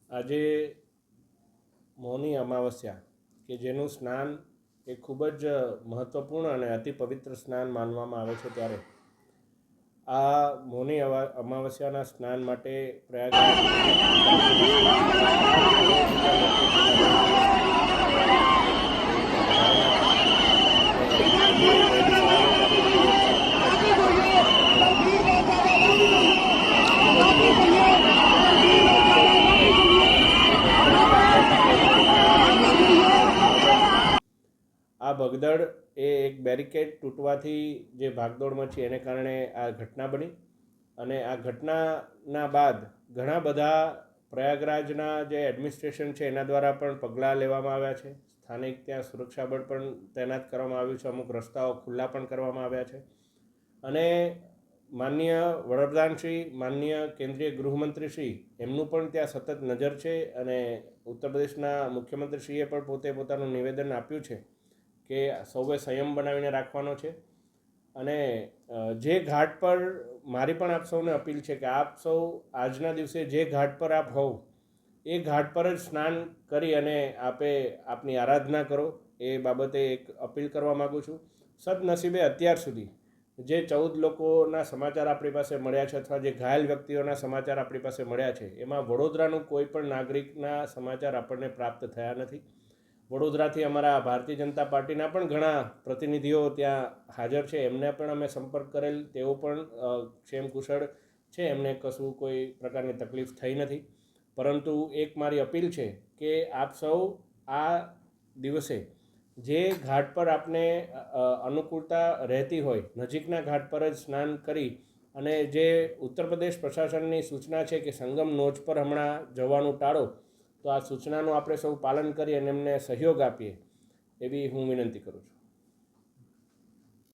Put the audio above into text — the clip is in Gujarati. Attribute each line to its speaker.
Speaker 1: આજે મૌની અમાવસ્યા કે જેનું સ્નાન એ ખૂબ જ મહત્ત્વપૂર્ણ અને અતિ પવિત્ર સ્નાન માનવામાં આવે છે, ત્યારે આ મૌની અમાવસ્યાના સ્નાન માટે પ્રયાગરાજ આ ભગદડ એ એક બેરિકેડ તૂટવાથી જે ભાગદોડ મચી એને કારણે આ ઘટના બની અને આ ઘટનાના બાદ ઘણા બધા પ્રયાગરાજના જે એડમિનિસ્ટ્રેશન છે એના દ્વારા પણ પગલાં લેવામાં આવ્યા છે. સ્થાનિક ત્યાં સુરક્ષા બળ પણ તૈનાત કરવામાં આવ્યું છે. અમુક રસ્તાઓ ખુલ્લા પણ કરવામાં આવ્યા છે અને માનનીય વડાપ્રધાનશ્રી, માનનીય કેન્દ્રીય ગૃહમંત્રીશ્રી એમનું પણ ત્યાં સતત નજર છે અને ઉત્તર પ્રદેશના મુખ્યમંત્રીશ્રીએ પણ પોતે પોતાનું નિવેદન આપ્યું છે કે સૌએ સંયમ બનાવીને રાખવાનો છે. અને જે ઘાટ પર મારી પણ આપ સૌને અપીલ છે કે આપ સૌ આજના દિવસે જે ઘાટ પર આપ હોવ એ ઘાટ પર જ સ્નાન કરી અને આપની આરાધના કરો, એ બાબતે એક અપીલ કરવા માગું છું. સદનસીબે અત્યાર સુધી જે 14 લોકોના સમાચાર આપણી પાસે મળ્યા છે અથવા જે ઘાયલ વ્યક્તિઓના સમાચાર આપણી પાસે મળ્યા છે, એમાં વડોદરાનું કોઈ પણ નાગરિકના સમાચાર આપણને પ્રાપ્ત થયા નથી. વડોદરાથી અમારા ભારતીય જનતા પાર્ટીના પણ ઘણા પ્રતિનિધિઓ ત્યાં હાજર છે, એમને પણ અમે સંપર્ક કરેલ, તેઓ પણ ક્ષેમ કુશળ છે, એમને કશું કોઈ પ્રકારની તકલીફ થઈ નથી. પરંતુ એક મારી અપીલ છે કે આપ સૌ આ દિવસે જે ઘાટ પર આપને અનુકૂળતા રહેતી હોય નજીકના ઘાટ પર જ સ્નાન કરી અને જે ઉત્તર પ્રદેશ પ્રશાસનની સૂચના છે કે સંગમ નોચ પર હમણાં જવાનું ટાળો, તો આ સૂચનાનું આપણે સૌ પાલન કરી અને એમને સહયોગ આપીએ એવી હું વિનંતી કરું છું.